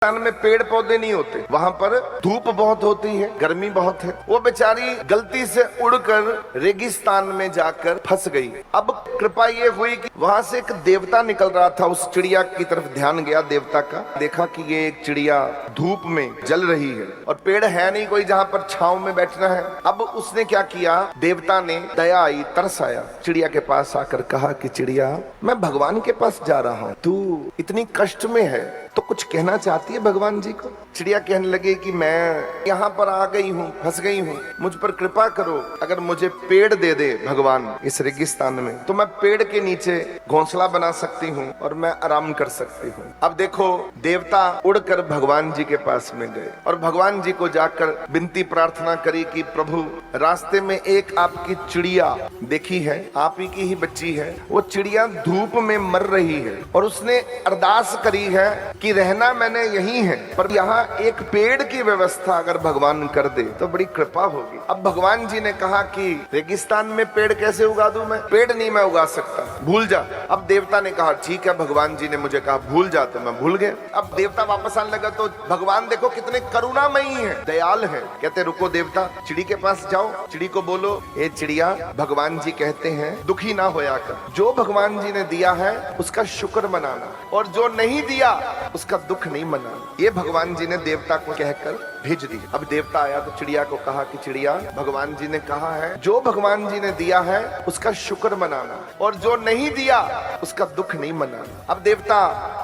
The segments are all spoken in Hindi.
रेगिस्तान में पेड़ पौधे नहीं होते, वहां पर धूप बहुत होती है, गर्मी बहुत है। वो बेचारी गलती से उड़कर रेगिस्तान में जाकर फंस गई। अब कृपा ये हुई कि वहां से एक देवता निकल रहा था, उस चिड़िया की तरफ ध्यान गया देवता का। देखा कि ये एक चिड़िया धूप में जल रही है और पेड़ है नहीं कोई जहां पर छांव में बैठना है। अब उसने क्या किया, देवता ने दया आई, तरस आया, चिड़िया के पास आकर कहा कि चिड़िया, मैं भगवान के पास जा रहा हूं, तू इतनी कष्ट में है तो कुछ कहना चाहती है भगवान जी को। चिड़िया कहने लगे कि मैं यहाँ पर आ गई हूँ, फंस गई हूँ, मुझ पर कृपा करो। अगर मुझे पेड़ दे दे भगवान इस रेगिस्तान में, तो मैं पेड़ के नीचे घोंसला बना सकती हूँ और मैं आराम कर सकती हूँ। अब देखो, देवता उड़कर भगवान जी के पास में गए और भगवान जी को जाकर विनती प्रार्थना करी कि प्रभु, रास्ते में एक आपकी चिड़िया देखी है, आप ही की ही बच्ची है, वो चिड़िया धूप में मर रही है और उसने अरदास करी है कि रहना मैंने यही है, पर यहाँ एक पेड़ की व्यवस्था अगर भगवान कर दे तो बड़ी कृपा होगी। अब भगवान जी ने कहा कि रेगिस्तान में पेड़ कैसे उगा दूं मैं, पेड़ नहीं मैं उगा सकता, भूल जा। अब देवता ने कहा ठीक है, भगवान जी ने मुझे कहा भूल जा, तो मैं भूल गया। अब देवता वापस आने लगा तो भगवान देखो कितने करुणामयी है, दयाल है। कहते रुको देवता, चिड़ी के पास जाओ, चिड़ी को बोलो, ए चिड़िया, भगवान जी कहते हैं दुखी ना होया कर, जो भगवान जी ने दिया है उसका शुक्र मनाना और जो नहीं दिया उसका दुख नहीं मनाना। ये भगवान जी ने देवता को कहकर भेज दी। अब देवता आया तो चिड़िया को कहा कि चिड़िया, भगवान जी ने कहा है जो भगवान जी ने दिया है उसका शुक्र मनाना और जो नहीं दिया उसका दुख नहीं मनाना। अब देवता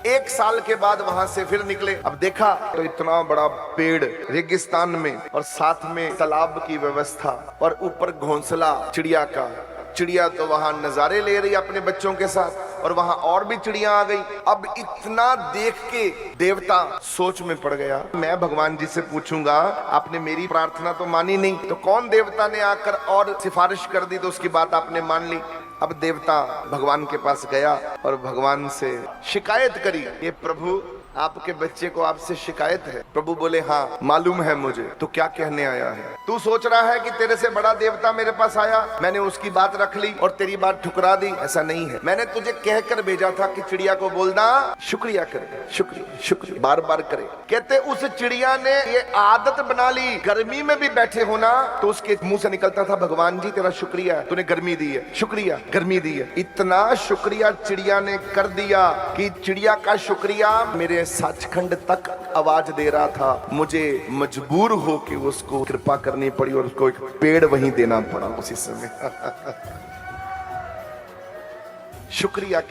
1 साल के बाद वहां से फिर निकले। अब देखा तो इतना बड़ा पेड़ रेगिस्तान में और साथ में तालाब की व्यवस्था और ऊपर घोंसला चिड़िया का। चिड़िया तो वहां नजारे ले रही अपने बच्चों के साथ और वहां और भी चिड़िया आ गई। अब इतना देख के देवता सोच में पड़ गया, मैं भगवान जी से पूछूंगा, आपने मेरी प्रार्थना तो मानी नहीं, तो कौन देवता ने आकर और सिफारिश कर दी तो उसकी बात आपने मान ली। अब देवता भगवान के पास गया और भगवान से शिकायत करी, ये प्रभु, आपके बच्चे को आपसे शिकायत है। प्रभु बोले हाँ मालूम है मुझे, तो क्या कहने आया है? तू सोच रहा है कि तेरे से बड़ा देवता मेरे पास आया, मैंने उसकी बात रख ली और तेरी बात ठुकरा दी? ऐसा नहीं है, मैंने तुझे कहकर भेजा था कि चिड़िया को बोलना शुक्रिया करे, शुक्रिया शुक्रिया बार बार करे। कहते उस चिड़िया ने ये आदत बना ली, गर्मी में भी बैठे होना तो उसके मुंह से निकलता था भगवान जी तेरा शुक्रिया है, तूने गर्मी दी है, शुक्रिया गर्मी दी है। इतना शुक्रिया चिड़िया ने कर दिया कि चिड़िया का शुक्रिया मेरे सचखंड तक आवाज दे रहा था। मुझे मजबूर हो कि उसको कृपा करनी पड़ी और उसको एक पेड़ वहीं देना पड़ा उसी समय। शुक्रिया।